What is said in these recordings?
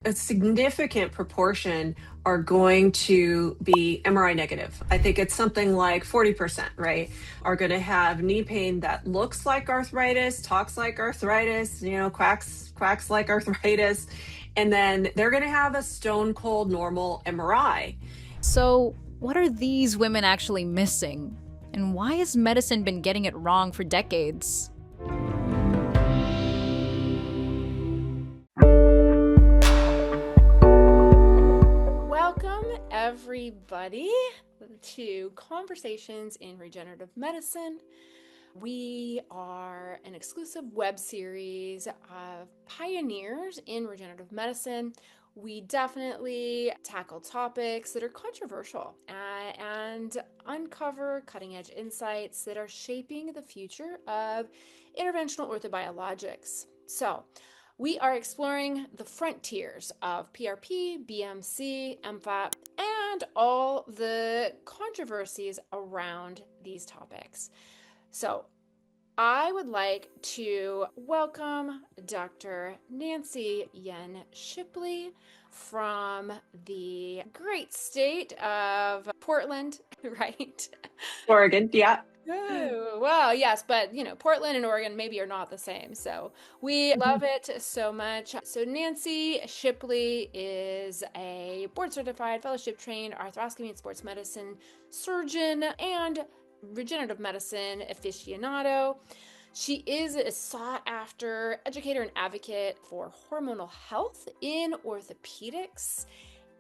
A significant proportion are going to be MRI negative. I think it's something like 40%, right? Are going to have knee pain that looks like arthritis, talks like arthritis, quacks like arthritis. And then they're going to have a stone cold normal MRI. So, what are these women actually missing? And why has medicine been getting it wrong for decades? Welcome, everybody, to Conversations in Regenerative Medicine. We are an exclusive web series of pioneers in regenerative medicine. We definitely tackle topics that are controversial and uncover cutting edge insights that are shaping the future of interventional orthobiologics. So, we are exploring the frontiers of PRP, BMC, MFAT, and all the controversies around these topics. So, I would like to welcome Dr. Nancy Yen Shipley from the great state of Portland, right? Oregon, yeah. Oh, well, yes, but Portland and Oregon maybe are not the same. So we love it so much. So Nancy Shipley is a board certified, fellowship trained arthroscopy and sports medicine surgeon and regenerative medicine aficionado. She is a sought after educator and advocate for hormonal health in orthopedics.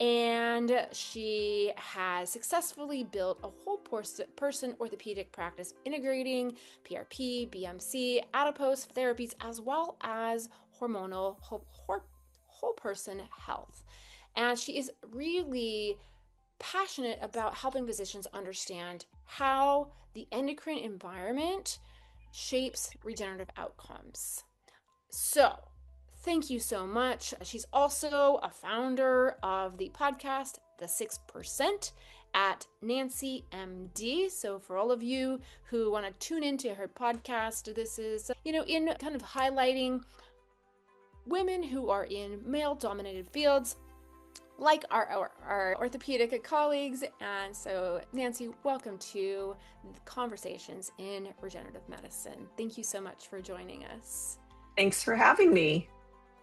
And she has successfully built a whole person orthopedic practice integrating PRP, BMC, adipose therapies, as well as hormonal whole person health. And she is really passionate about helping physicians understand how the endocrine environment shapes regenerative outcomes. So, thank you so much. She's also a founder of the podcast, The 6%, at Nancy MD. So, for all of you who want to tune into her podcast, this is, in kind of highlighting women who are in male dominated fields like our orthopedic colleagues. And so, Nancy, welcome to Conversations in Regenerative Medicine. Thank you so much for joining us. Thanks for having me.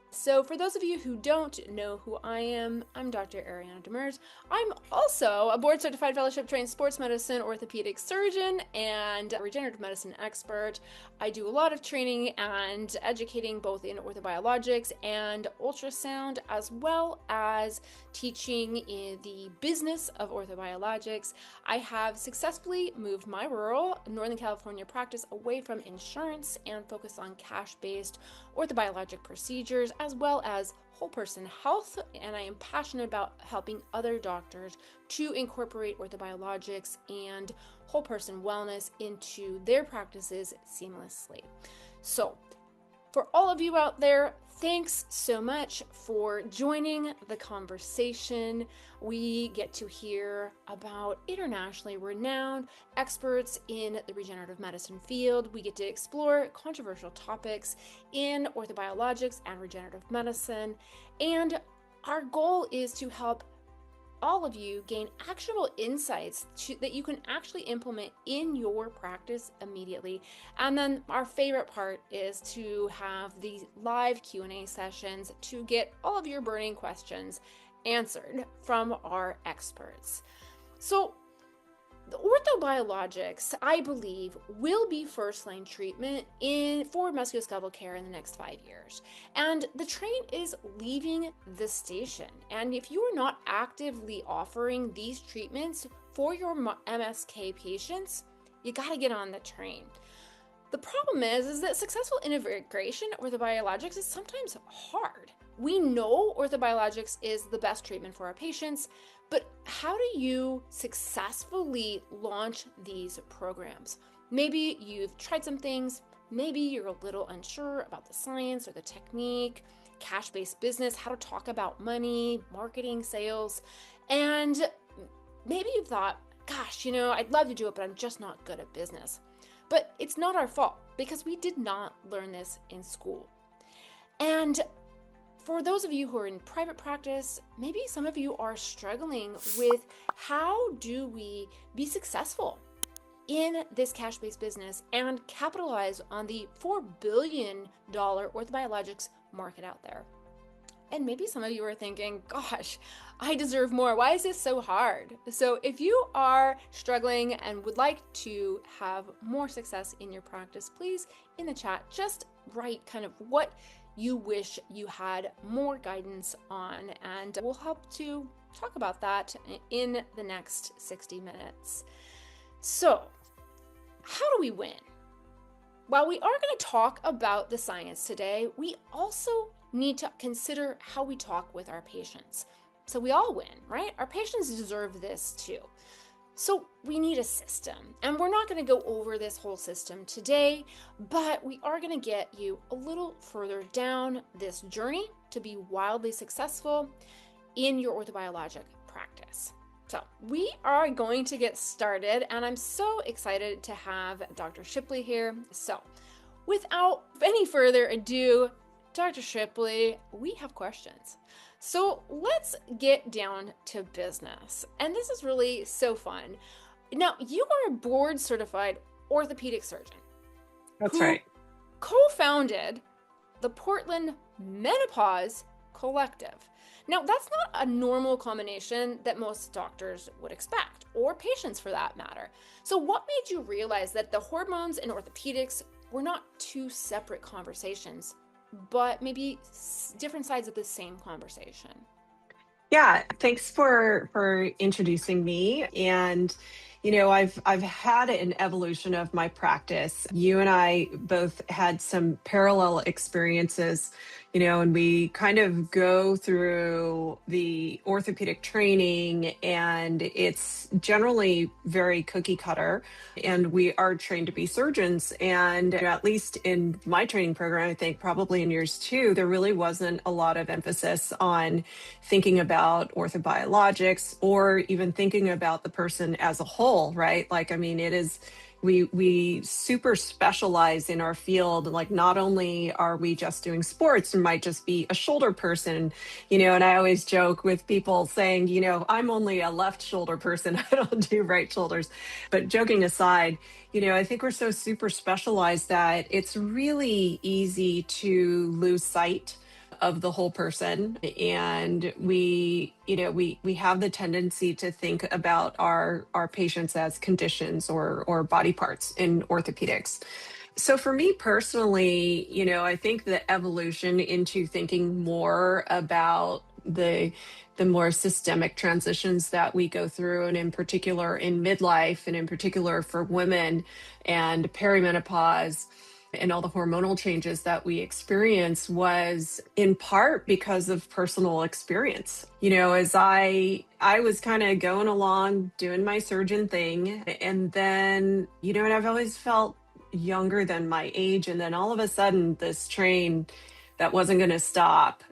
So for those of you who don't know who I am, I'm Dr. Ariana DeMers. I'm also a board certified fellowship trained sports medicine orthopedic surgeon and regenerative medicine expert. I do a lot of training and educating both in orthobiologics and ultrasound, as well as teaching in the business of orthobiologics. I have successfully moved my rural Northern California practice away from insurance and focus on cash-based orthobiologic procedures, as well as whole person health, and I am passionate about helping other doctors to incorporate orthobiologics and whole person wellness into their practices seamlessly. So, for all of you out there, thanks so much for joining the conversation. We get to hear about internationally renowned experts in the regenerative medicine field. We get to explore controversial topics in orthobiologics and regenerative medicine. And our goal is to help all of you gain actionable insights that you can actually implement in your practice immediately. And then our favorite part is to have these live Q&A sessions to get all of your burning questions answered from our experts. So the orthobiologics, I believe, will be first-line treatment for musculoskeletal care in the next 5 years. And the train is leaving the station. And if you are not actively offering these treatments for your MSK patients, you got to get on the train. The problem is that successful integration of orthobiologics is sometimes hard. We know orthobiologics is the best treatment for our patients, but how do you successfully launch these programs? Maybe you've tried some things, maybe you're a little unsure about the science or the technique, cash-based business, how to talk about money, marketing, sales, and maybe you've thought, gosh, I'd love to do it, but I'm just not good at business. But it's not our fault because we did not learn this in school. And For those of you who are in private practice, maybe some of you are struggling with how do we be successful in this cash-based business and capitalize on the $4 billion orthobiologics market out there. And maybe some of you are thinking, gosh, I deserve more. Why is this so hard? So if you are struggling and would like to have more success in your practice, please in the chat, just write kind of what you wish you had more guidance on, and we'll help to talk about that in the next 60 minutes. So how do we win? While we are going to talk about the science today, we also need to consider how we talk with our patients. So we all win, right? Our patients deserve this too. So we need a system, and we're not going to go over this whole system today, but we are going to get you a little further down this journey to be wildly successful in your orthobiologic practice. So we are going to get started, and I'm so excited to have Dr. Shipley here. So without any further ado, Dr. Shipley, we have questions. So let's get down to business. And this is really so fun. Now, you are a board certified orthopedic surgeon. That's right. Co-founded the Portland Menopause Collective. Now, that's not a normal combination that most doctors would expect, or patients for that matter. So what made you realize that the hormones and orthopedics were not two separate conversations, but maybe different sides of the same conversation? Yeah, thanks for introducing me. And I've had an evolution of my practice. You and I both had some parallel experiences, and we kind of go through the orthopedic training, and it's generally very cookie cutter, and we are trained to be surgeons. And at least in my training program, I think probably in yours too, there really wasn't a lot of emphasis on thinking about orthobiologics or even thinking about the person as a whole, right? Like, I mean, it is, we super specialize in our field. Like, not only are we just doing sports, it might just be a shoulder person, and I always joke with people saying, I'm only a left shoulder person. I don't do right shoulders. But joking aside, I think we're so super specialized that it's really easy to lose sight of the whole person. And we have the tendency to think about our patients as conditions or body parts in orthopedics. So for me personally, I think the evolution into thinking more about the more systemic transitions that we go through, and in particular in midlife, and in particular for women and perimenopause, and all the hormonal changes that we experience, was in part because of personal experience. As I was kind of going along doing my surgeon thing, and then, and I've always felt younger than my age. And then all of a sudden, this train that wasn't going to stop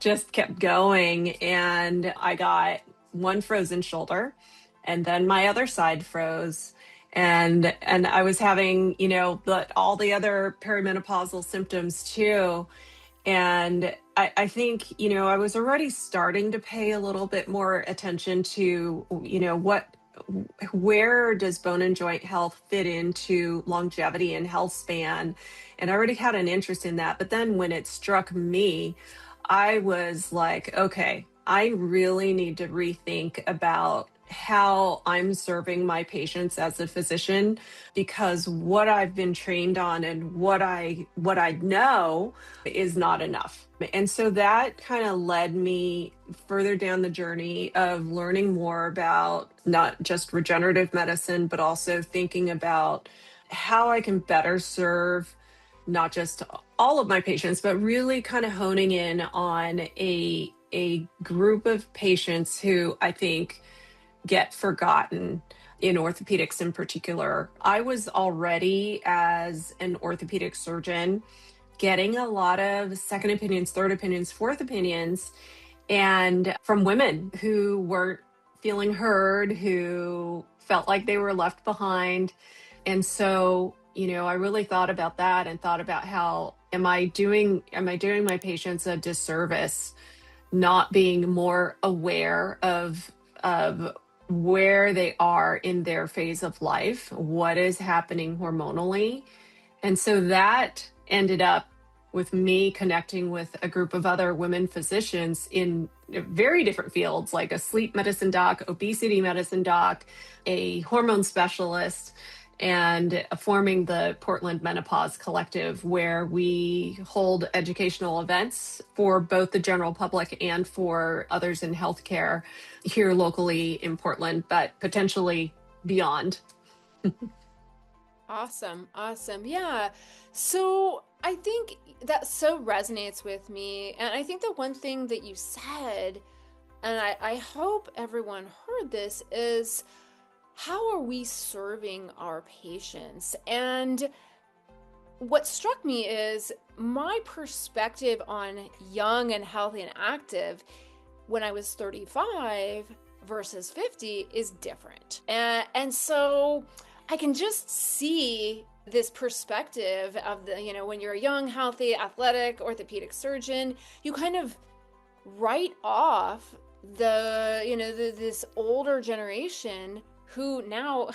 just kept going. And I got one frozen shoulder, and then my other side froze. And I was having, all the other perimenopausal symptoms too. And I think, I was already starting to pay a little bit more attention to, where does bone and joint health fit into longevity and health span? And I already had an interest in that. But then when it struck me, I was like, okay, I really need to rethink about how I'm serving my patients as a physician, because what I've been trained on and what I know is not enough. And so that kind of led me further down the journey of learning more about not just regenerative medicine, but also thinking about how I can better serve not just all of my patients, but really kind of honing in on a group of patients who I think get forgotten in orthopedics in particular. I was already, as an orthopedic surgeon, getting a lot of second opinions, third opinions, fourth opinions, and from women who weren't feeling heard, who felt like they were left behind. And so I really thought about that and thought about how am I doing my patients a disservice not being more aware of where they are in their phase of life, what is happening hormonally. And so that ended up with me connecting with a group of other women physicians in very different fields, like a sleep medicine doc, obesity medicine doc, a hormone specialist, and forming the Portland Menopause Collective, where we hold educational events for both the general public and for others in healthcare here locally in Portland, but potentially beyond. Awesome. Awesome. Yeah. So I think that so resonates with me. And I think the one thing that you said, and I hope everyone heard this, is how are we serving our patients? And what struck me is my perspective on young and healthy and active when I was 35 versus 50 is different. And so I can just see this perspective of when you're a young, healthy, athletic orthopedic surgeon, you kind of write off this older generation who now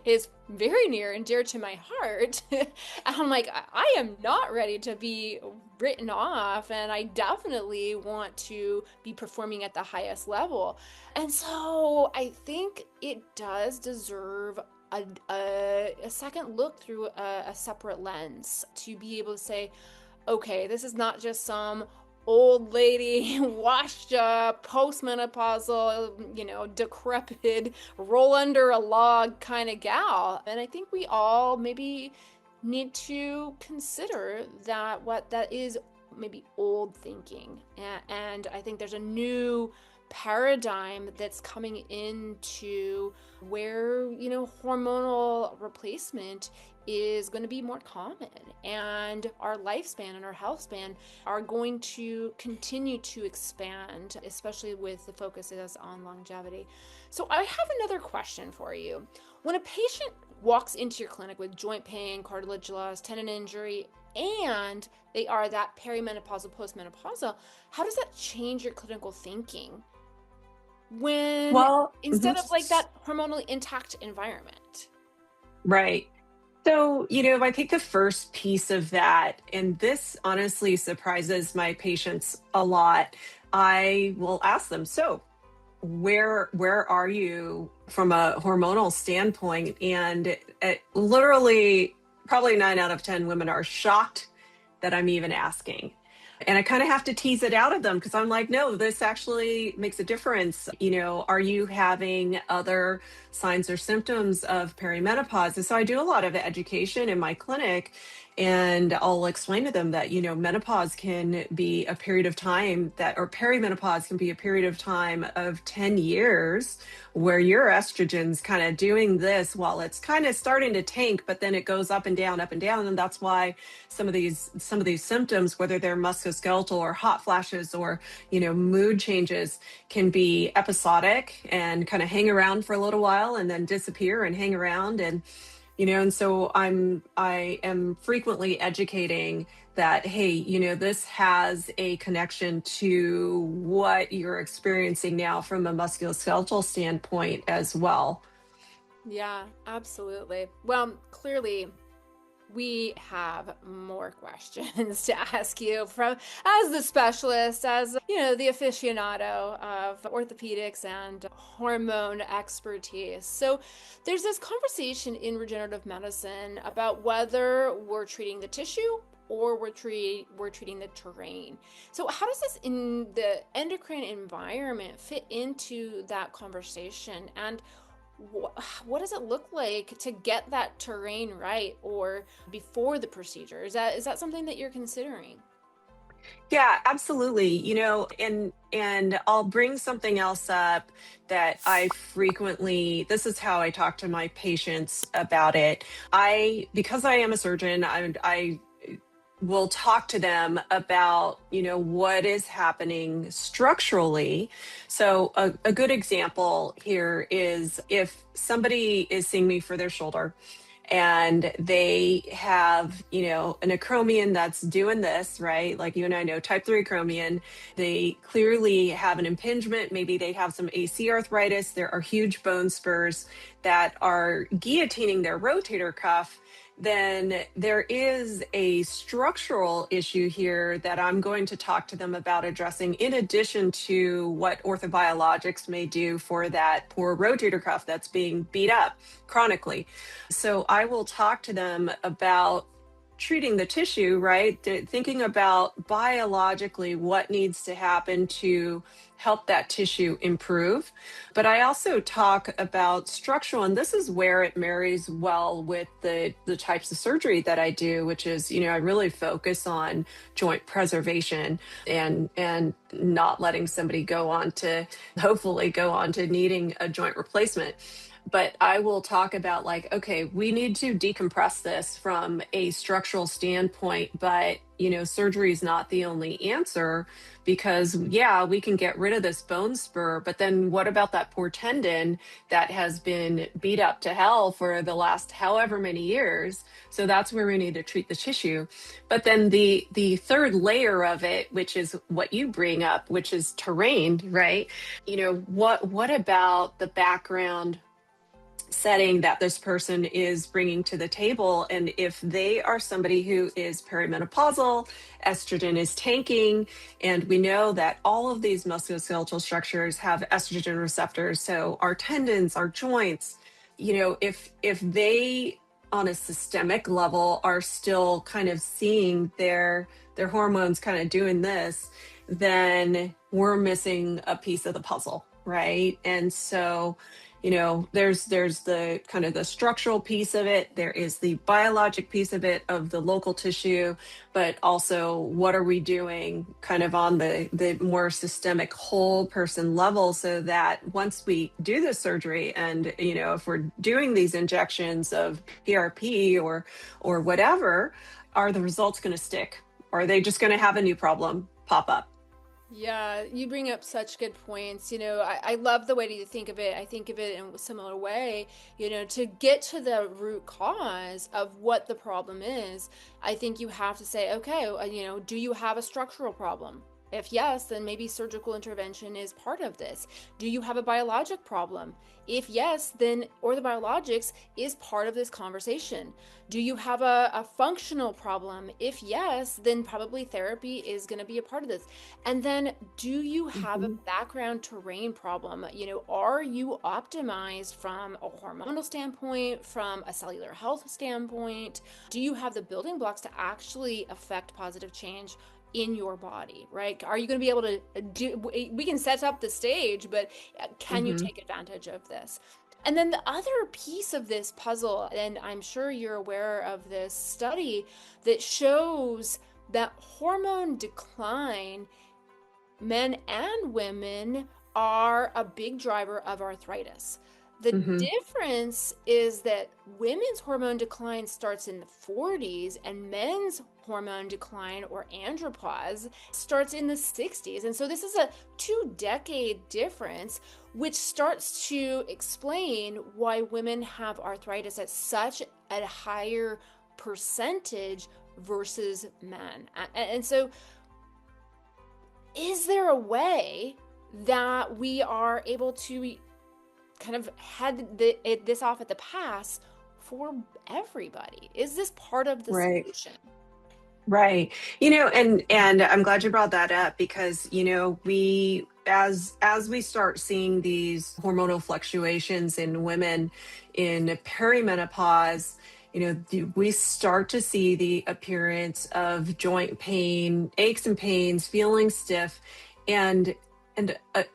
is very near and dear to my heart. And I'm like, I am not ready to be written off, and I definitely want to be performing at the highest level. And so I think it does deserve a second look through a separate lens to be able to say, okay, this is not just some old lady, washed up, postmenopausal, decrepit, roll under a log kind of gal. And I think we all maybe need to consider that is maybe old thinking. And I think there's a new paradigm that's coming into where, hormonal replacement is going to be more common, and our lifespan and our health span are going to continue to expand, especially with the focus is on longevity. So I have another question for you. When a patient walks into your clinic with joint pain, cartilage loss, tendon injury, and they are that perimenopausal, postmenopausal, how does that change your clinical thinking when instead of like that hormonally intact environment? Right. So, I think the first piece of that, and this honestly surprises my patients a lot, I will ask them, so where are you from a hormonal standpoint? And literally, probably 9 out of 10 women are shocked that I'm even asking. And I kind of have to tease it out of them because I'm like, no, this actually makes a difference. Are you having other signs or symptoms of perimenopause? And so I do a lot of education in my clinic, and I'll explain to them that, menopause can be a period of time or perimenopause can be a period of time of 10 years where your estrogen's kind of doing this while it's kind of starting to tank, but then it goes up and down, up and down. And that's why some of these symptoms, whether they're musculoskeletal or hot flashes or, mood changes, can be episodic and kind of hang around for a little while and then disappear and hang around. And so I am frequently educating that, hey, this has a connection to what you're experiencing now from a musculoskeletal standpoint as well. Yeah, absolutely. Well, clearly we have more questions to ask you as the specialist, as the aficionado of orthopedics and hormone expertise. So there's this conversation in regenerative medicine about whether we're treating the tissue or we're treating the terrain. So how does this in the endocrine environment fit into that conversation? And what does it look like to get that terrain right or before the procedure? Is that something that you're considering? Yeah, absolutely. And I'll bring something else up that this is how I talk to my patients about it. Because I am a surgeon, I will talk to them about, what is happening structurally. So a good example here is if somebody is seeing me for their shoulder and they have, an acromion that's doing this, right? Like you and I know, type 3 acromion. They clearly have an impingement. Maybe they have some AC arthritis. There are huge bone spurs that are guillotining their rotator cuff. Then there is a structural issue here that I'm going to talk to them about addressing, in addition to what orthobiologics may do for that poor rotator cuff that's being beat up chronically. So I will talk to them about treating the tissue, right? Thinking about biologically what needs to happen to help that tissue improve. But I also talk about structural, and this is where it marries well with the types of surgery that I do, which is, I really focus on joint preservation and not letting somebody hopefully go on to needing a joint replacement. But I will talk about like, okay, we need to decompress this from a structural standpoint, but surgery is not the only answer, because yeah, we can get rid of this bone spur, but then what about that poor tendon that has been beat up to hell for the last however many years? So that's where we need to treat the tissue. But then the third layer of it, which is what you bring up, which is terrain, right? What about the background setting that this person is bringing to the table? And if they are somebody who is perimenopausal, estrogen is tanking, and we know that all of these musculoskeletal structures have estrogen receptors, so our tendons, our joints, if they on a systemic level are still kind of seeing their hormones kind of doing this, then we're missing a piece of the puzzle, right? And so there's the kind of the structural piece of it. There is the biologic piece of it, of the local tissue, but also what are we doing kind of on the more systemic whole person level, so that once we do the surgery and, if we're doing these injections of PRP or whatever, are the results going to stick? Or are they just going to have a new problem pop up? Yeah, you bring up such good points. I love the way that you think of it. I think of it in a similar way, to get to the root cause of what the problem is. I think you have to say, okay, do you have a structural problem? If yes, then maybe surgical intervention is part of this. Do you have a biologic problem? If yes, then orthobiologics is part of this conversation. Do you have a functional problem? If yes, then probably therapy is going to be a part of this. And then, do you have a background terrain problem? Are you optimized from a hormonal standpoint, from a cellular health standpoint? Do you have the building blocks to actually affect positive change in your body, right? Are you going to be able to we can set up the stage, but can you take advantage of this? And then the other piece of this puzzle, and I'm sure you're aware of this study that shows that hormone decline, men and women, are a big driver of arthritis. The difference is that women's hormone decline starts in the 40s and men's hormone decline, or andropause, starts in the 60s. And so this is a 2-decade difference, which starts to explain why women have arthritis at such a higher percentage versus men. And so is there a way that we are able to kind of head this off at the pass for everybody? Is this part of the solution? Right. And I'm glad you brought that up, because, we, as we start seeing these hormonal fluctuations in women in perimenopause, we start to see the appearance of joint pain, aches and pains, feeling stiff, and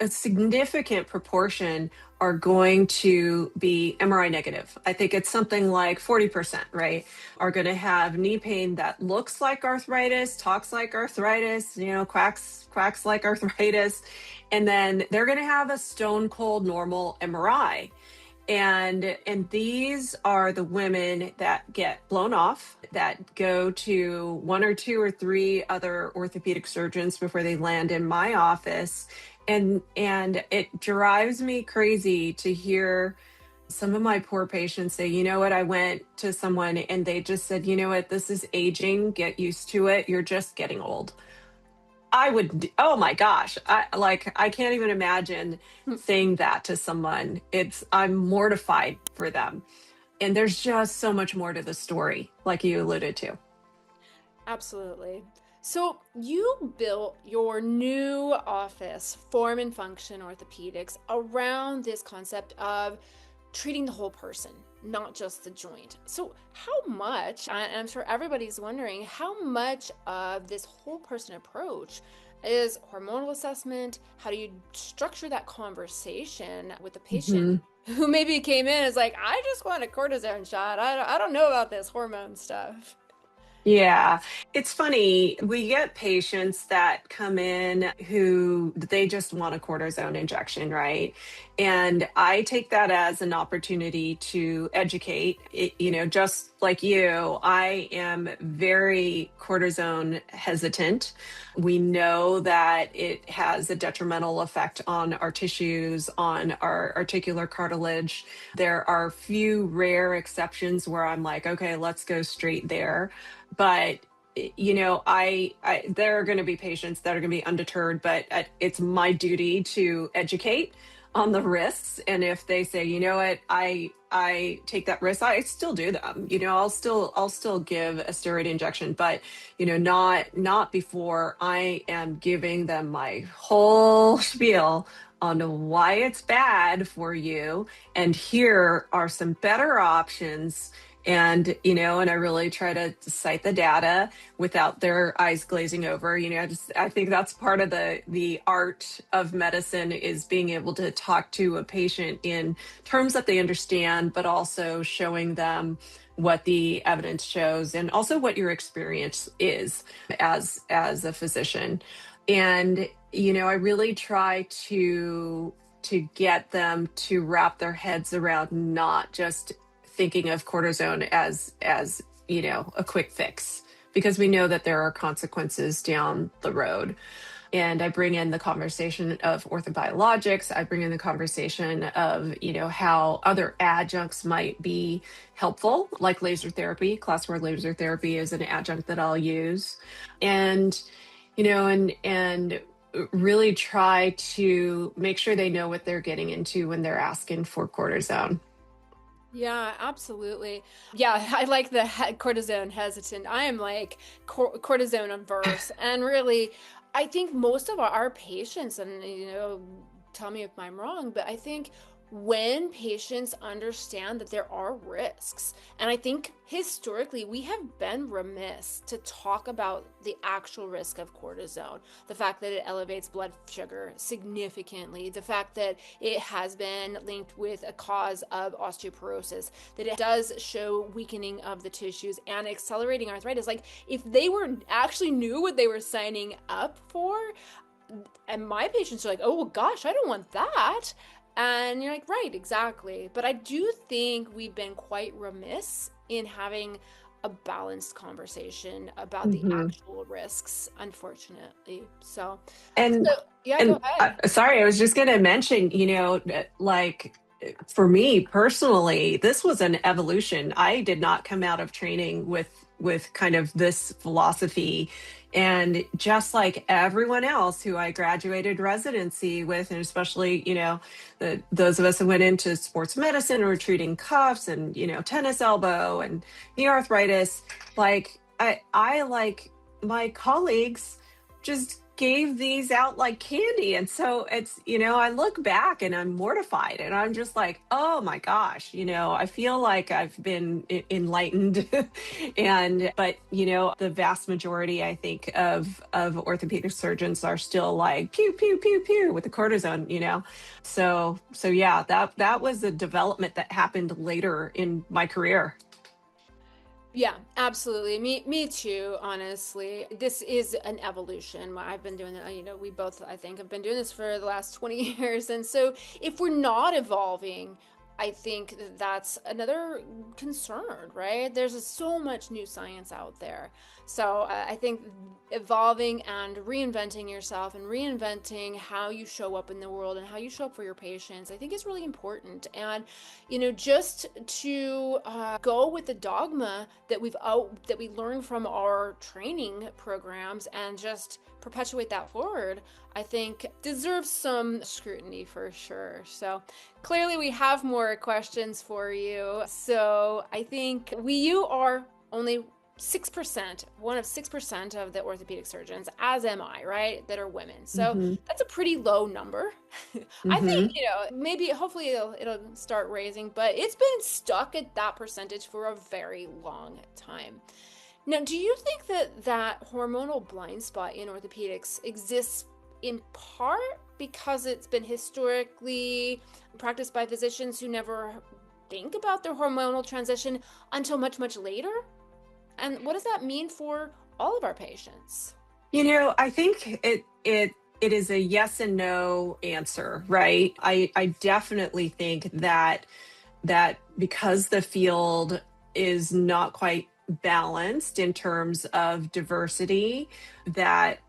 a significant proportion are going to be MRI negative. I think it's something like 40%, right? Are going to have knee pain that looks like arthritis, talks like arthritis, quacks like arthritis. And then they're going to have a stone cold normal MRI. And these are the women that get blown off, that go to 1 or 2 or 3 other orthopedic surgeons before they land in my office. And it drives me crazy to hear Some of my poor patients say, you know what, I went to someone and they just said, you know what, this is aging, get used to it. You're just getting old. Oh my gosh, I can't even imagine saying that to someone. I'm mortified for them. And there's just so much more to the story, like you alluded to. Absolutely. So you built your new office, Form and Function Orthopedics, around this concept of treating the whole person, not just the joint. So how much, and I'm sure everybody's wondering, how much of this whole person approach is hormonal assessment? How do you structure that conversation with the patient Mhm. who maybe came in as like, I just want a cortisone shot. I don't know about this hormone stuff. Yeah, it's funny. We get patients that come in who they just want a cortisone injection, right? And I take that as an opportunity to educate. Just like you, I am very cortisone hesitant. We know that it has a detrimental effect on our tissues, on our articular cartilage. There are few rare exceptions where I'm like, okay, let's go straight there. But I there are going to be patients that are going to be undeterred, but it's my duty to educate on the risks. And if they say, you know what, I take that risk, I still do them. I'll still give a steroid injection, but not before I am giving them my whole spiel on why it's bad for you, and here are some better options. And I really try to cite the data without their eyes glazing over. I think that's part of the art of medicine, is being able to talk to a patient in terms that they understand, but also showing them what the evidence shows and also what your experience is as a physician. And I really try to get them to wrap their heads around not just thinking of cortisone as a quick fix, because we know that there are consequences down the road. And I bring in the conversation of orthobiologics. I bring in the conversation of how other adjuncts might be helpful, like laser therapy. Class 4 laser therapy is an adjunct that I'll use. And really try to make sure they know what they're getting into when they're asking for cortisone. Yeah, absolutely. Yeah, I like the cortisone hesitant. I am like cortisone averse. And really, I think most of our patients, and tell me if I'm wrong, but I think when patients understand that there are risks, and I think historically we have been remiss to talk about the actual risk of cortisone, the fact that it elevates blood sugar significantly, the fact that it has been linked with a cause of osteoporosis, that it does show weakening of the tissues and accelerating arthritis. Like, if they were actually knew what they were signing up for, and my patients are like, oh, well, gosh, I don't want that. And you're like, right, exactly. But I do think we've been quite remiss in having a balanced conversation about the Mhm. actual risks, unfortunately. So And yeah, go and ahead. sorry, I was just going to mention, like for me personally, this was an evolution. I did not come out of training with kind of this philosophy. And just like everyone else who I graduated residency with, and especially, those of us who went into sports medicine or treating cuffs and, tennis elbow and knee arthritis, like I like my colleagues just gave these out like candy. And so I look back and I'm mortified and I'm just like, oh my gosh, I feel like I've been enlightened. But the vast majority, I think, of orthopedic surgeons are still like pew, pew, pew, pew with the cortisone. So yeah, that was a development that happened later in my career. Yeah, absolutely. Me too, honestly. This is an evolution. I've been doing it, we both, I think, have been doing this for the last 20 years. And so if we're not evolving, I think that's another concern, right? There's so much new science out there So I think evolving and reinventing yourself and reinventing how you show up in the world and how you show up for your patients, I think is really important. And, just to go with the dogma that we learn from our training programs and just perpetuate that forward, I think deserves some scrutiny for sure. So clearly we have more questions for you. So I think you are only 6%, one of 6% of the orthopedic surgeons, as am I, right, that are women. So that's a pretty low number. I think, maybe hopefully it'll start raising, but it's been stuck at that percentage for a very long time. Now, do you think that hormonal blind spot in orthopedics exists in part because it's been historically practiced by physicians who never think about their hormonal transition until much, much later? And what does that mean for all of our patients? I think it is a yes and no answer, right? I definitely think that because the field is not quite balanced in terms of diversity, that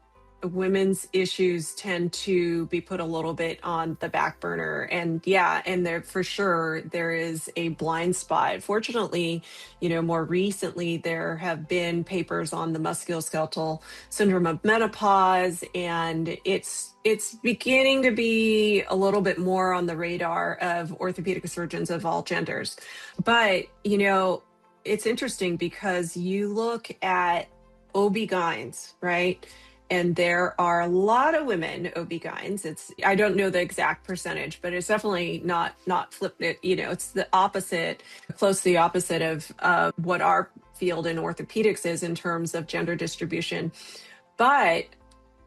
women's issues tend to be put a little bit on the back burner. And there for sure there is a blind spot. Fortunately, more recently there have been papers on the musculoskeletal syndrome of menopause, and it's beginning to be a little bit more on the radar of orthopedic surgeons of all genders. But it's interesting because you look at OB-GYNs, right? And there are a lot of women OB-GYNs. I don't know the exact percentage, but it's definitely not flipped. It's the opposite, close to the opposite of what our field in orthopedics is in terms of gender distribution. But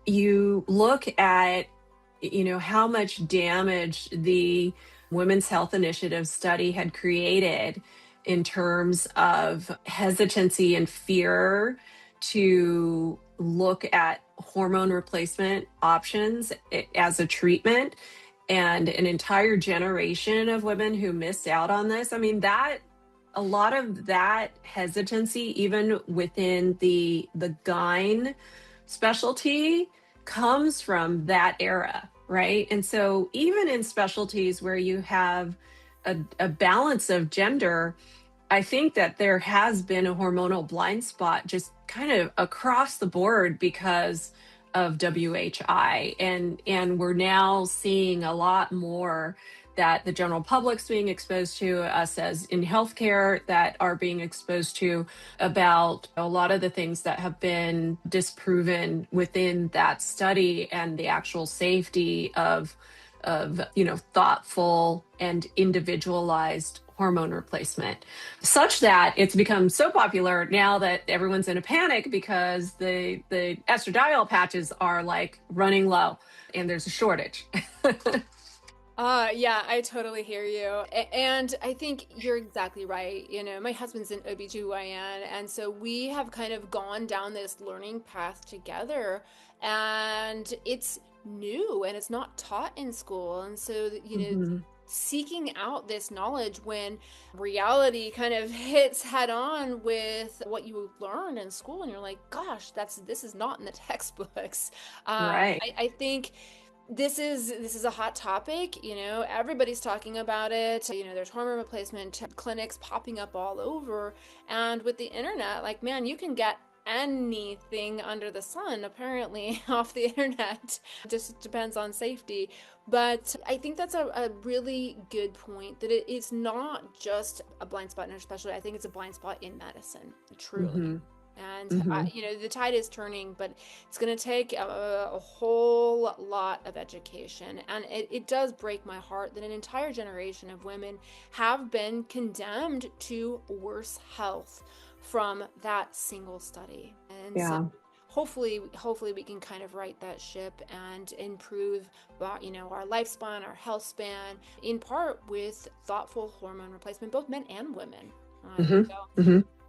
you look at, how much damage the Women's Health Initiative study had created in terms of hesitancy and fear to look at hormone replacement options as a treatment, and an entire generation of women who missed out on this. I mean, a lot of that hesitancy, even within the gyne specialty, comes from that era, right? And so even in specialties where you have a balance of gender, I think that there has been a hormonal blind spot just kind of across the board because of WHI. And we're now seeing a lot more that the general public's being exposed to, us as in healthcare that are being exposed to, about a lot of the things that have been disproven within that study and the actual safety of thoughtful and individualized hormone replacement, such that it's become so popular now that everyone's in a panic because the estradiol patches are like running low and there's a shortage. Yeah, I totally hear you. And I think you're exactly right. My husband's an OBGYN, and so we have kind of gone down this learning path together, and it's new and it's not taught in school. And so, seeking out this knowledge when reality kind of hits head on with what you learned in school, and you're like, gosh, this is not in the textbooks. Right. I think this is a hot topic. Everybody's talking about it. There's hormone replacement clinics popping up all over, and with the internet, like, man, you can get anything under the sun apparently off the internet. Just depends on safety. But I think that's a really good point, that it's not just a blind spot in our specialty. I think it's a blind spot in medicine, truly. And, the tide is turning, but it's going to take a whole lot of education. And it does break my heart that an entire generation of women have been condemned to worse health from that single study. And so hopefully we can kind of right that ship and improve, our lifespan, our health span, in part with thoughtful hormone replacement, both men and women.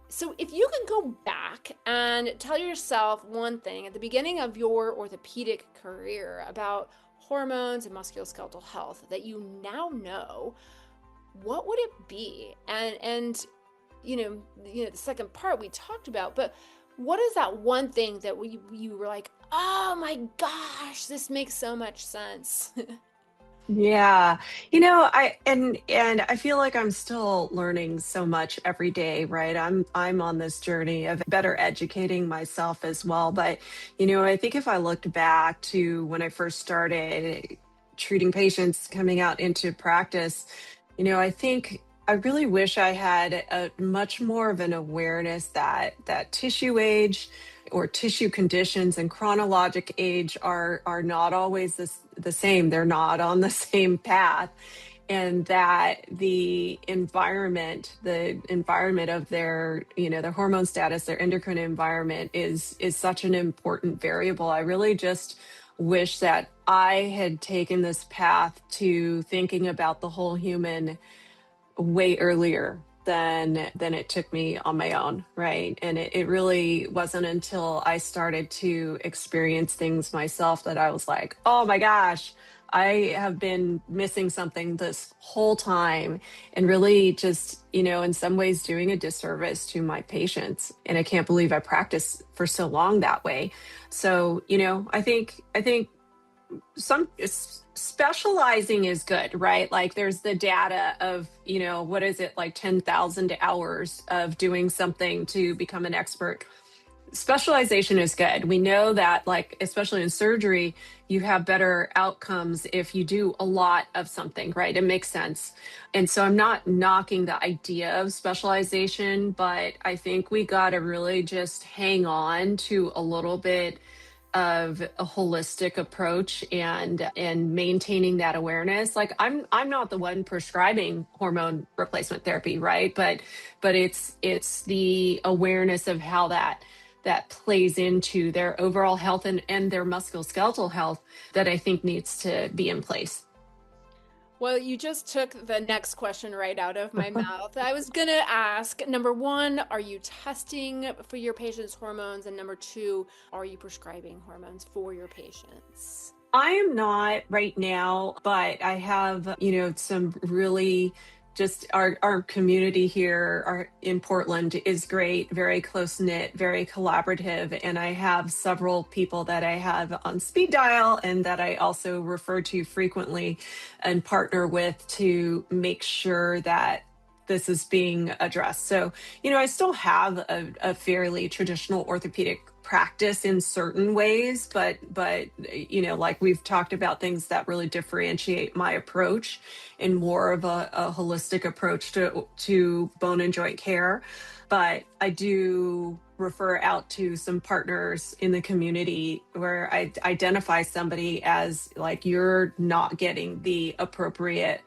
So if you can go back and tell yourself one thing at the beginning of your orthopedic career about hormones and musculoskeletal health that you now know, what would it be? And the second part we talked about, but What is that one thing that you were like, oh my gosh, this makes so much sense? Yeah. I I feel like I'm still learning so much every day, right? I'm on this journey of better educating myself as well. But, I think if I looked back to when I first started treating patients coming out into practice, I think I really wish I had a much more of an awareness that tissue age or tissue conditions and chronologic age are not always the same. They're not on the same path, and that the environment of their hormone status, their endocrine environment is such an important variable. I really just wish that I had taken this path to thinking about the whole human way earlier than it took me on my own, right? And it really wasn't until I started to experience things myself that I was like, oh my gosh, I have been missing something this whole time, and really just, in some ways doing a disservice to my patients. And I can't believe I practiced for so long that way. So, I think some specializing is good, right? Like there's the data of, what is it, like 10,000 hours of doing something to become an expert. Specialization is good. We know that, like, especially in surgery, you have better outcomes if you do a lot of something, right? It makes sense. And so I'm not knocking the idea of specialization, but I think we got to really just hang on to a little bit of a holistic approach and maintaining that awareness. Like I'm not the one prescribing hormone replacement therapy, right? But it's the awareness of how that plays into their overall health and their musculoskeletal health that I think needs to be in place. Well, you just took the next question right out of my mouth. I was going to ask, number one, are you testing for your patients' hormones? And number two, are you prescribing hormones for your patients? I am not right now, but I have, some really just our community here in Portland is great, very close knit, very collaborative. And I have several people that I have on speed dial and that I also refer to frequently and partner with to make sure that this is being addressed. So, I still have a fairly traditional orthopedic practice in certain ways, but like we've talked about, things that really differentiate my approach and more of a holistic approach to bone and joint care. But I do refer out to some partners in the community where I identify somebody as like, you're not getting the appropriate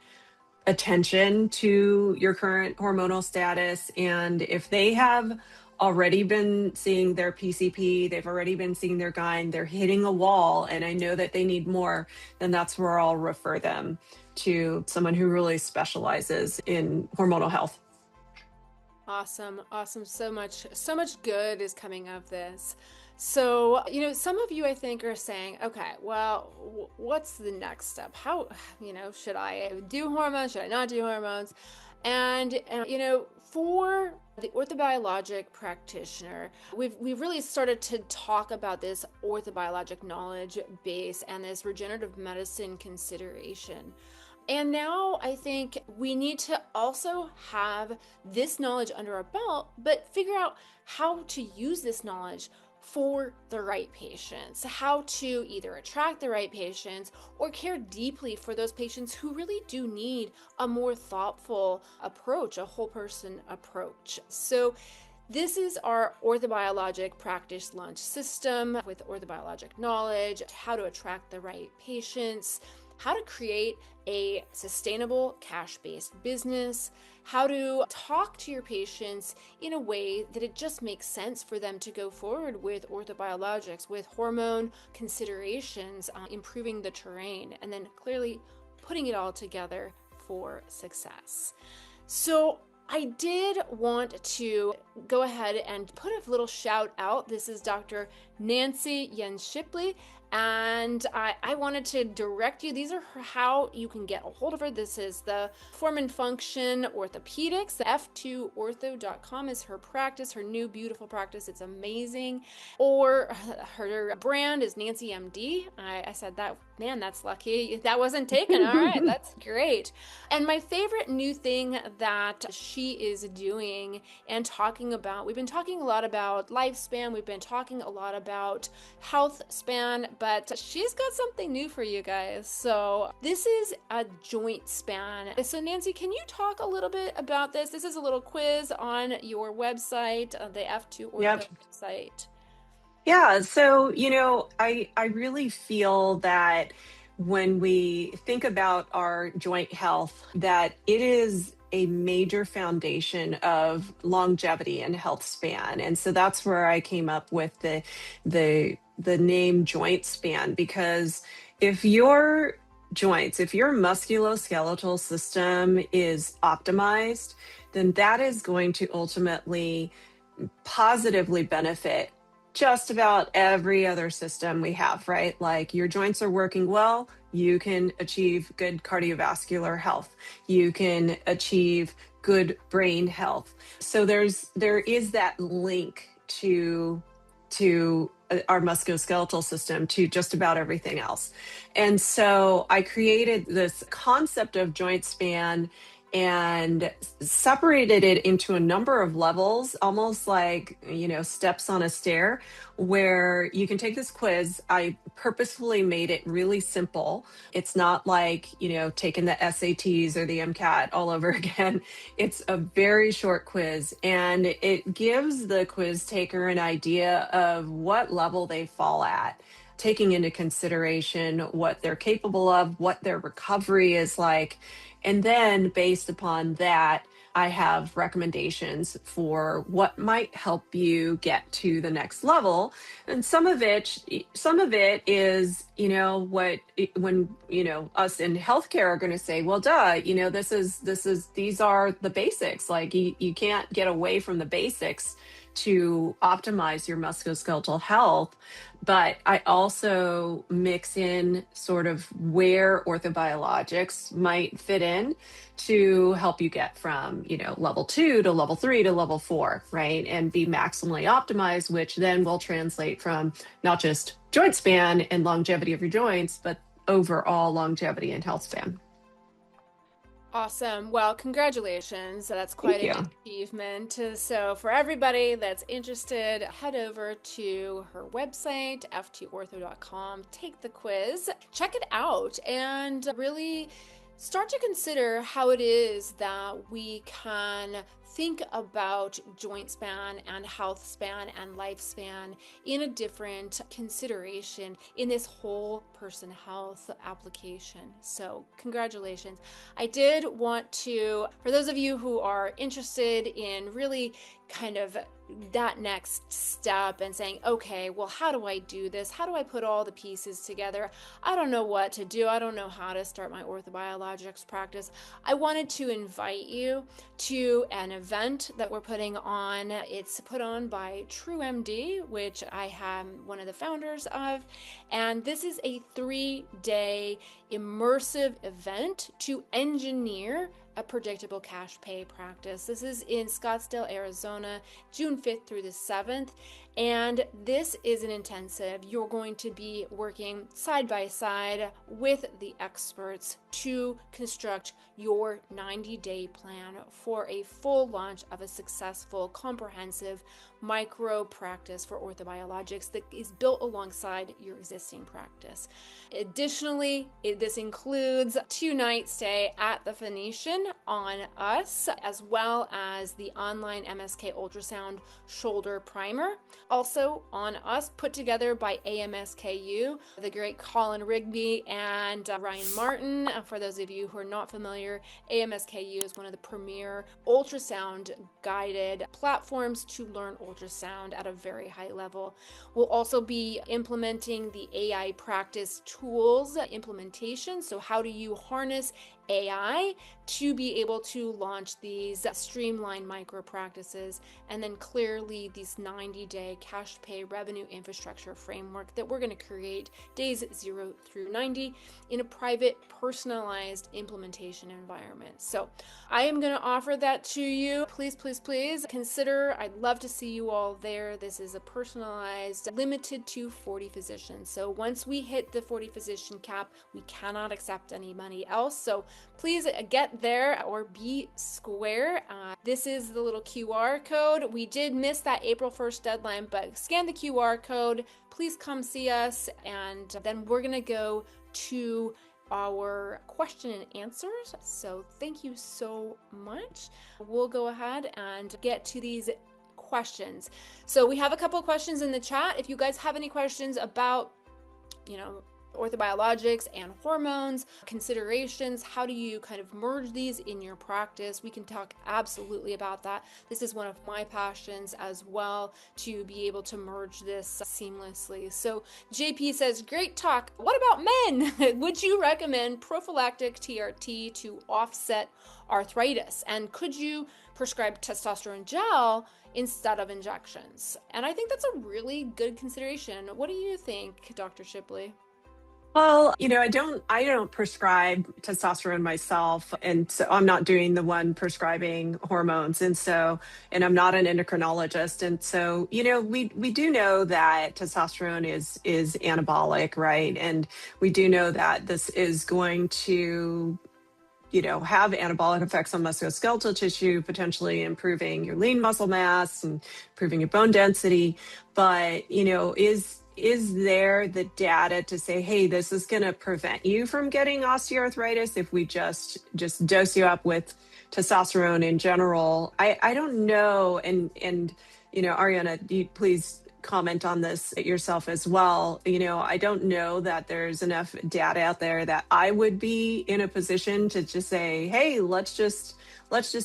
attention to your current hormonal status. And if they have already been seeing their PCP, they've already been seeing their gyne, they're hitting a wall, and I know that they need more, then that's where I'll refer them to someone who really specializes in hormonal health. Awesome. Awesome. So much good is coming of this. So, some of you I think are saying, okay, well, what's the next step? How, should I do hormones? Should I not do hormones? And for the orthobiologic practitioner, we've really started to talk about this orthobiologic knowledge base and this regenerative medicine consideration. And now I think we need to also have this knowledge under our belt, but figure out how to use this knowledge for the right patients, how to either attract the right patients or care deeply for those patients who really do need a more thoughtful approach, a whole person approach. So this is our orthobiologic practice lunch system with orthobiologic knowledge, how to attract the right patients, how to create a sustainable cash-based business, how to talk to your patients in a way that it just makes sense for them to go forward with orthobiologics, with hormone considerations, improving the terrain, and then clearly putting it all together for success. So I did want to go ahead and put a little shout out. This is Dr. Nancy Yen Shipley, And I wanted to direct you. These are how you can get a hold of her. This is the Form and Function Orthopedics. F2ortho.com is her practice, her new beautiful practice. It's amazing. Or her brand is Nancy MD. I said that, man, that's lucky. That wasn't taken. All right, that's great. And my favorite new thing that she is doing and talking about, we've been talking a lot about lifespan, we've been talking a lot about health span, but she's got something new for you guys. So this is a joint span. So Nancy, can you talk a little bit about this? This is a little quiz on your website, the F2 Ortho website. Yeah, so I really feel that when we think about our joint health, that it is a major foundation of longevity and health span. And so that's where I came up with the name joint span, because if your joints, if your musculoskeletal system is optimized, then that is going to ultimately positively benefit just about every other system we have, right? Like your joints are working well, you can achieve good cardiovascular health, you can achieve good brain health. So there is that link to our musculoskeletal system to just about everything else. And so I created this concept of joint span and separated it into a number of levels, almost like, steps on a stair, where you can take this quiz. I purposefully made it really simple. It's not like, taking the SATs or the MCAT all over again. It's a very short quiz, and it gives the quiz taker an idea of what level they fall at, taking into consideration what they're capable of, what their recovery is like. And then based upon that, I have recommendations for what might help you get to the next level. And some of it is, when, us in healthcare are going to say, well, duh, these are the basics. Like you can't get away from the basics to optimize your musculoskeletal health. But I also mix in sort of where orthobiologics might fit in to help you get from, level 2 to level 3 to level 4, right? And be maximally optimized, which then will translate from not just joint span and longevity of your joints, but overall longevity and health span. Awesome. Well, congratulations. That's quite an achievement. So for everybody that's interested, head over to her website, f2ortho.com, take the quiz, check it out, and really start to consider how it is that we can think about joint span and health span and lifespan in a different consideration in this whole person health application. So congratulations. I did want to, for those of you who are interested in really kind of that next step and saying, okay, well, how do I do this? How do I put all the pieces together? I don't know what to do. I don't know how to start my orthobiologics practice. I wanted to invite you to an event that we're putting on. It's put on by TrueMD, which I am one of the founders of. And this is a 3-day immersive event to engineer a predictable cash pay practice. This is in Scottsdale, Arizona, June 5th through the 7th. And this is an intensive. You're going to be working side by side with the experts to construct your 90-day plan for a full launch of a successful, comprehensive micro practice for orthobiologics that is built alongside your existing practice. Additionally, this includes 2-night stay at the Phoenician on us, as well as the online MSK ultrasound shoulder primer. Also on us, put together by AMSKU, the great Colin Rigby and Ryan Martin. For those of you who are not familiar, AMSKU is one of the premier ultrasound guided platforms to learn ultrasound at a very high level. We'll also be implementing the the AI practice tools implementation. So how do you harness AI to be able to launch these streamlined micro practices, and then clearly these 90-day cash pay revenue infrastructure framework that we're going to create days 0 through 90 in a private, personalized implementation environment. So I am going to offer that to you. Please, please, please consider. I'd love to see you all there. This is a personalized, limited to 40 physicians. So once we hit the 40 physician cap, we cannot accept any money else. So please get there or be square. This is the little QR code. We did miss that April 1st deadline, but scan the QR code. Please come see us. And then we're going to go to our question and answers. So thank you so much. We'll go ahead and get to these questions. So we have a couple of questions in the chat. If you guys have any questions about, orthobiologics and hormones, considerations, how do you kind of merge these in your practice? We can talk absolutely about that. This is one of my passions as well, to be able to merge this seamlessly. So JP says, great talk. What about men? Would you recommend prophylactic TRT to offset arthritis? And could you prescribe testosterone gel instead of injections? And I think that's a really good consideration. What do you think, Dr. Shipley? Well, I don't prescribe testosterone myself. And so I'm not doing the one prescribing hormones. And I'm not an endocrinologist. And so, we do know that testosterone is anabolic, right? And we do know that this is going to have anabolic effects on musculoskeletal tissue, potentially improving your lean muscle mass and improving your bone density. But, is there the data to say, hey, this is going to prevent you from getting osteoarthritis if we just dose you up with testosterone in general? I don't know. And Ariana, do you please comment on this yourself as well. I don't know that there's enough data out there that I would be in a position to just say, hey, let's just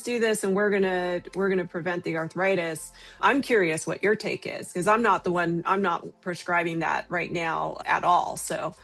do this and we're gonna prevent the arthritis. I'm curious what your take is, because I'm not prescribing that right now at all. So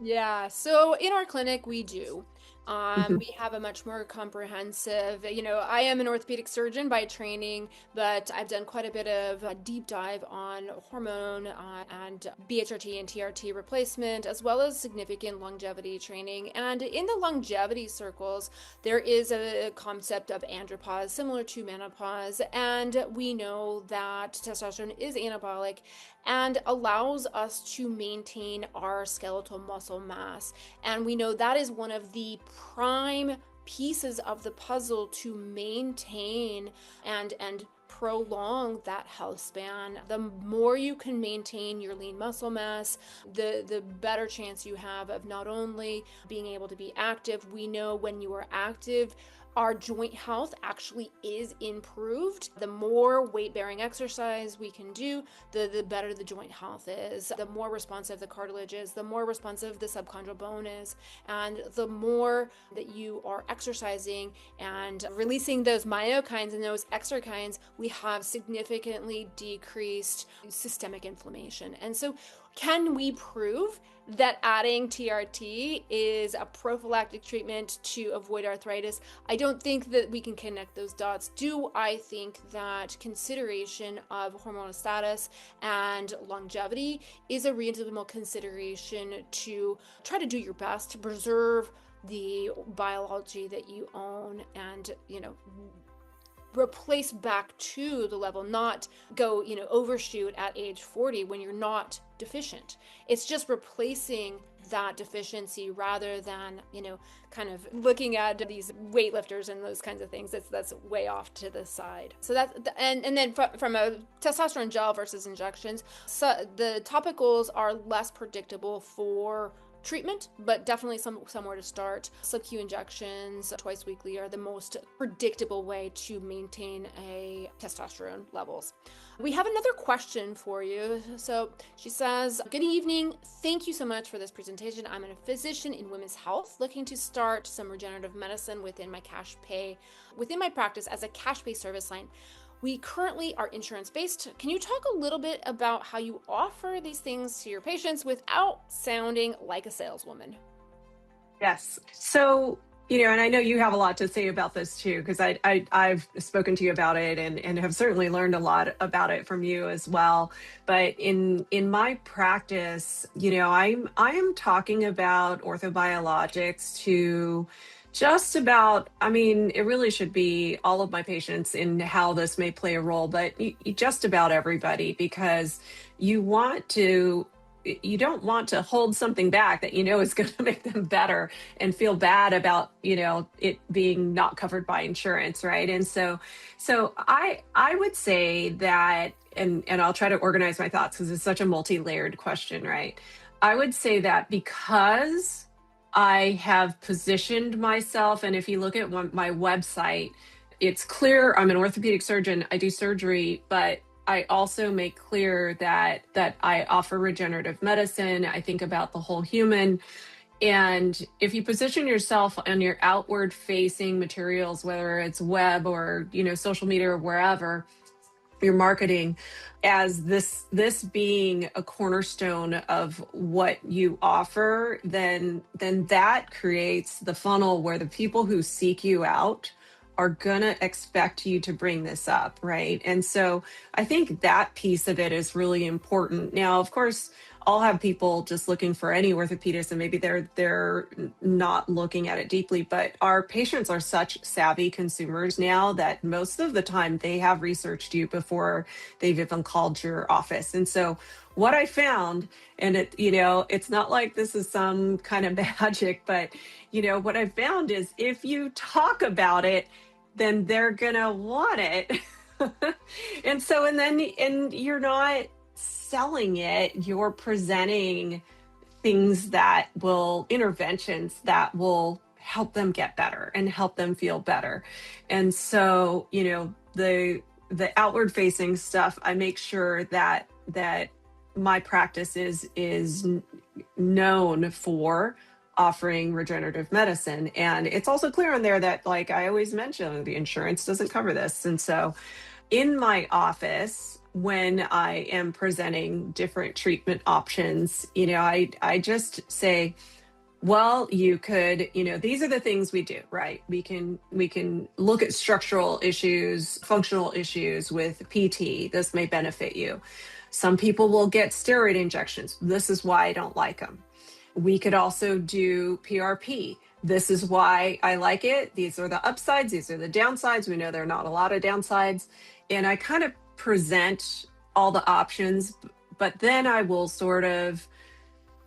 yeah, so in our clinic we do. We have a much more comprehensive, I am an orthopedic surgeon by training, but I've done quite a bit of a deep dive on hormone and BHRT and TRT replacement, as well as significant longevity training. And in the longevity circles, there is a concept of andropause, similar to menopause. And we know that testosterone is anabolic and allows us to maintain our skeletal muscle mass. And we know that is one of the prime pieces of the puzzle to maintain and prolong that health span. The more you can maintain your lean muscle mass, the better chance you have of not only being able to be active. We know when you are active, our joint health actually is improved. The more weight-bearing exercise we can do, the better the joint health is. The more responsive the cartilage is, the more responsive the subchondral bone is, and the more that you are exercising and releasing those myokines and those exerkines, we have significantly decreased systemic inflammation. And so can we prove that adding TRT is a prophylactic treatment to avoid arthritis? I don't think that we can connect those dots. Do I think that consideration of hormonal status and longevity is a reasonable consideration to try to do your best to preserve the biology that you own and, replace back to the level, not go, overshoot at age 40 when you're not deficient. It's just replacing that deficiency rather than, kind of looking at these weightlifters and those kinds of things. That's way off to the side. So that, and then from a testosterone gel versus injections, so the topicals are less predictable for treatment, but definitely somewhere to start. Sub-Q injections twice weekly are the most predictable way to maintain a testosterone levels. We have another question for you. So she says, good evening. Thank you so much for this presentation. I'm a physician in women's health looking to start some regenerative medicine within my practice as a cash pay service line. We currently are insurance-based. Can you talk a little bit about how you offer these things to your patients without sounding like a saleswoman? Yes. So, and I know you have a lot to say about this too, because I've spoken to you about it and have certainly learned a lot about it from you as well. But in my practice, I am talking about orthobiologics to just about, I mean, it really should be all of my patients in how this may play a role, but just about everybody, because you want to you don't want to hold something back that is going to make them better and feel bad about it being not covered by insurance, right? And so I would say that, and I'll try to organize my thoughts because it's such a multi-layered question, right? I would say that because I have positioned myself, and if you look at my website, it's clear I'm an orthopedic surgeon. I do surgery, but I also make clear that I offer regenerative medicine. I think about the whole human. And if you position yourself on your outward facing materials, whether it's web or, social media or wherever, your marketing, as this being a cornerstone of what you offer, then that creates the funnel where the people who seek you out are gonna expect you to bring this up, right? And so I think that piece of it is really important. Now, of course, I'll have people just looking for any orthopedist, and maybe they're not looking at it deeply, but our patients are such savvy consumers now that most of the time they have researched you before they've even called your office. And so what I found, and it's not like this is some kind of magic, but what I found is if you talk about it, then they're gonna want it. And you're not selling it, you're presenting interventions that will help them get better and help them feel better. And so, the outward facing stuff, I make sure that my practice is known for offering regenerative medicine. And it's also clear on there that, like I always mention, the insurance doesn't cover this. And so in my office, when I am presenting different treatment options, I just say, well, you could, these are the things we do, right? We can look at structural issues, functional issues with PT. This may benefit you. Some people will get steroid injections. This is why I don't like them. We could also do PRP. This is why I like it. These are the upsides. These are the downsides. We know there are not a lot of downsides. And I kind of present all the options, but then I will sort of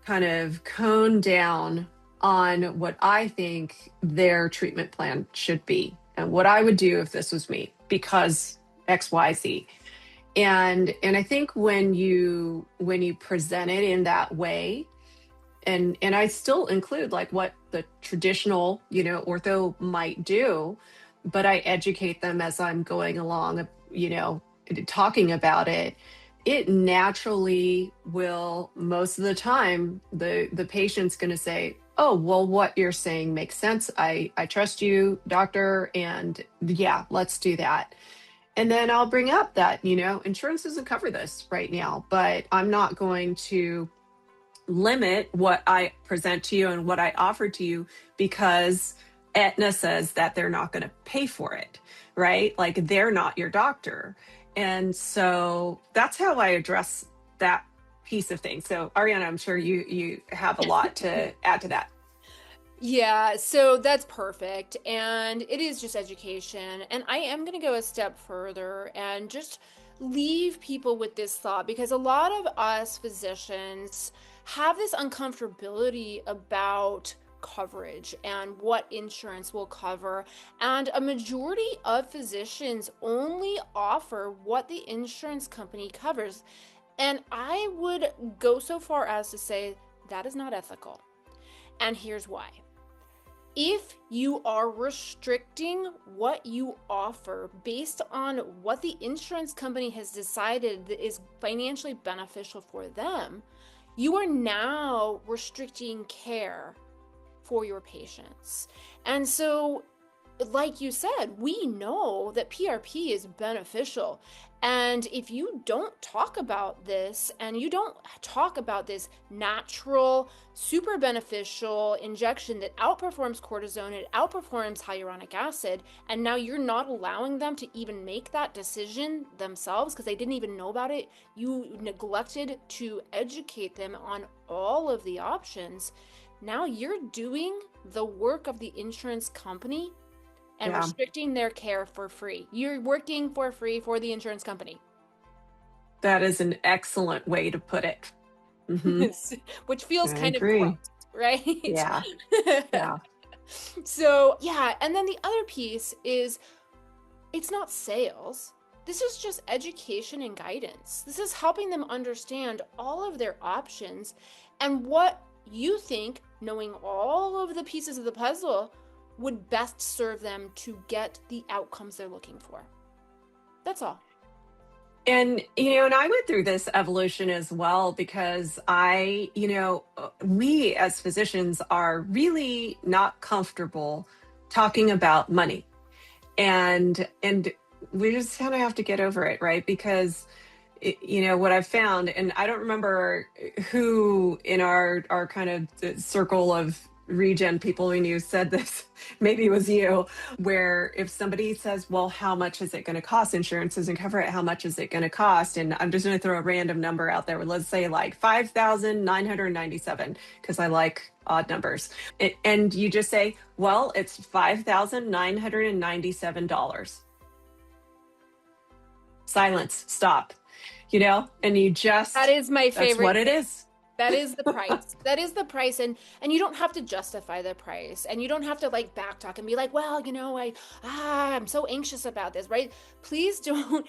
kind of cone down on what I think their treatment plan should be and what I would do if this was me, because XYZ. And I think when you present it in that way, and I still include like what the traditional, ortho might do, but I educate them as I'm going along, talking about it. It naturally will, most of the time, the patient's going to say, oh, well, what you're saying makes sense. I trust you, doctor. And yeah, let's do that. And then I'll bring up that, insurance doesn't cover this right now, but I'm not going to limit what I present to you and what I offer to you because Aetna says that they're not going to pay for it, right? Like they're not your doctor. And so that's how I address that piece of things. So Ariana, I'm sure you have a lot to add to that. Yeah, so that's perfect. And it is just education. And I am going to go a step further and just leave people with this thought, because a lot of us physicians have this uncomfortability about coverage and what insurance will cover. And a majority of physicians only offer what the insurance company covers. And I would go so far as to say that is not ethical. And here's why. If you are restricting what you offer based on what the insurance company has decided that is financially beneficial for them, you are now restricting care for your patients. And so like you said, we know that PRP is beneficial. And if you don't talk about this and you don't talk about this natural, super beneficial injection that outperforms cortisone, it outperforms hyaluronic acid, and now you're not allowing them to even make that decision themselves because they didn't even know about it, you neglected to educate them on all of the options. Now you're doing the work of the insurance company and Yeah, restricting their care for free. You're working for free for the insurance company. that is an excellent way to put it. Hmm. Which feels I kind of gross, agree. right? Yeah, yeah. So, yeah. And then the other piece is it's not sales. This is just education and guidance. This is helping them understand all of their options and what you think, knowing all of the pieces of the puzzle, would best serve them to get the outcomes they're looking for. That's all. And, and I went through this evolution as well because we as physicians are really not comfortable talking about money. And we just kind of have to get over it, right? Because what I've found, and I don't remember who in our kind of circle of Regen people we knew said this, maybe it was you, where if somebody says, well, how much is it going to cost? Insurance doesn't cover it. How much is it going to cost? And I'm just going to throw a random number out there. Let's say like 5,997, because I like odd numbers. And you just say, well, it's $5,997. Silence, stop, and you just, That is my favorite. that's what it is. That is the price. That is the price. And you don't have to justify the price. And you don't have to like backtalk and be like, well, I'm so anxious about this, right? Please don't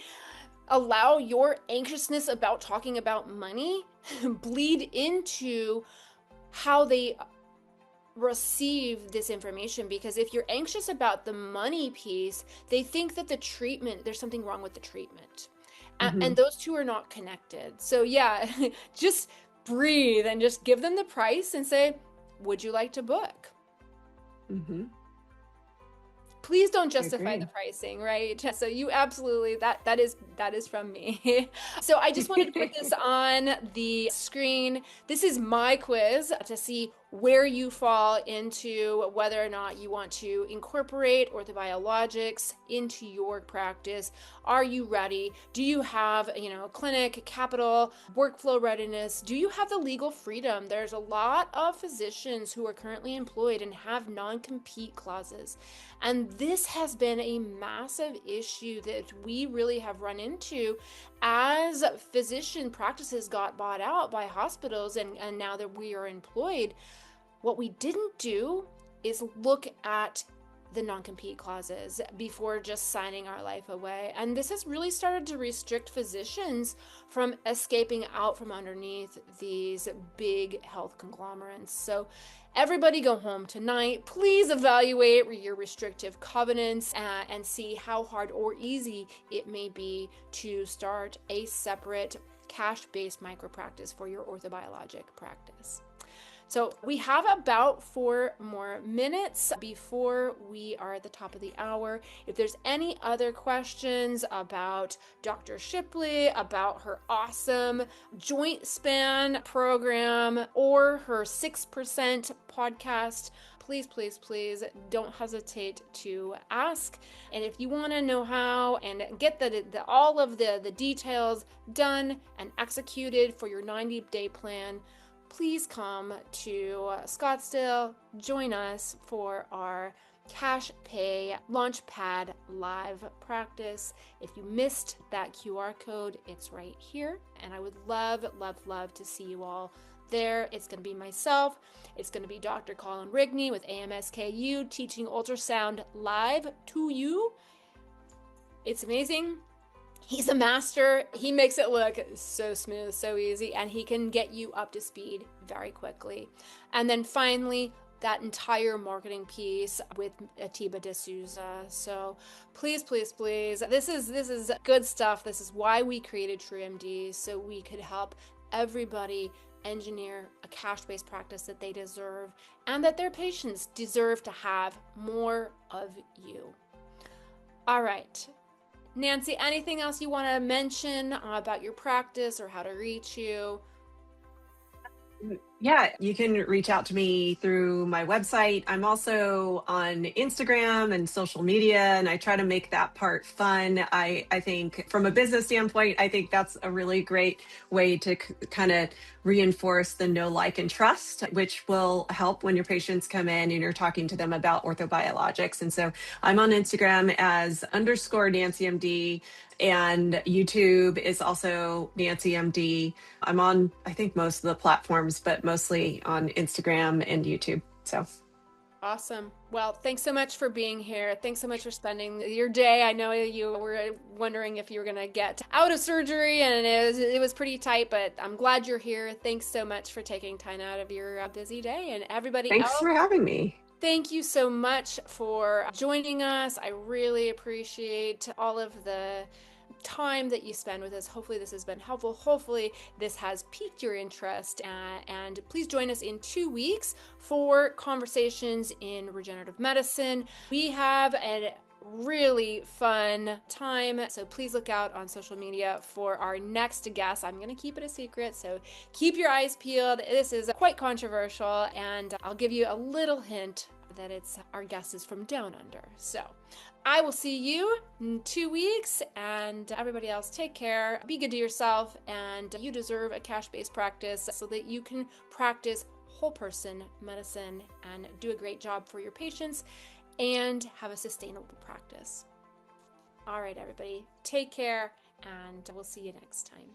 allow your anxiousness about talking about money bleed into how they receive this information. Because if you're anxious about the money piece, they think that there's something wrong with the treatment. Mm-hmm. And those two are not connected. So yeah, just breathe and just give them the price and say, would you like to book? Mm-hmm. Please don't justify the pricing, right? So you absolutely, that is from me. So I just wanted to put this on the screen. This is my quiz to see where you fall into whether or not you want to incorporate orthobiologics into your practice. Are you ready? Do you have, clinic, capital, workflow readiness? Do you have the legal freedom? There's a lot of physicians who are currently employed and have non-compete clauses. And this has been a massive issue that we really have run into as physician practices got bought out by hospitals, and now that we are employed. What we didn't do is look at the non-compete clauses before just signing our life away. And this has really started to restrict physicians from escaping out from underneath these big health conglomerates. So everybody go home tonight. Please evaluate your restrictive covenants and see how hard or easy it may be to start a separate cash-based micropractice for your orthobiologic practice. So we have about 4 more minutes before we are at the top of the hour. If there's any other questions about Dr. Shipley, about her awesome joint span program, or her 6% podcast, please don't hesitate to ask. And if you want to know how and get all of the details done and executed for your 90-day plan, please come to Scottsdale, join us for our Cash Pay Launchpad live practice. If you missed that QR code, it's right here. And I would love to see you all there. It's going to be myself. It's going to be Dr. Colin Rigney with AMSKU teaching ultrasound live to you. It's amazing. He's a master. He makes it look so smooth, so easy, and he can get you up to speed very quickly. And then finally, that entire marketing piece with Atiba D'Souza. So please, this is good stuff. This is why we created TrueMD, so we could help everybody engineer a cash-based practice that they deserve and that their patients deserve to have more of you. All right. Nancy, anything else you want to mention about your practice or how to reach you? Yeah, you can reach out to me through my website. I'm also on Instagram and social media, and I try to make that part fun. I think from a business standpoint, I think that's a really great way to kind of reinforce the know, like, and trust, which will help when your patients come in and you're talking to them about orthobiologics. And so I'm on Instagram as _NancyMD, and YouTube is also NancyMD. I'm on, I think, most of the platforms, but mostly on Instagram and YouTube. So Awesome. Well, thanks so much for being here. Thanks so much for spending your day. I know you were wondering if you were going to get out of surgery, and it was pretty tight, but I'm glad you're here. Thanks so much for taking time out of your busy day. And everybody thanks else, for having me. thank you so much for joining us. I really appreciate all of the time that you spend with us. Hopefully this has been helpful. Hopefully this has piqued your interest, and please join us in 2 weeks for conversations in regenerative medicine. We have a really fun time, so please look out on social media for our next guest. I'm going to keep it a secret, so keep your eyes peeled. This is quite controversial, and I'll give you a little hint that our guest is from down under. So I will see you in 2 weeks, and everybody else, take care, be good to yourself, and you deserve a cash-based practice so that you can practice whole person medicine and do a great job for your patients and have a sustainable practice. All right, everybody, take care, and we'll see you next time.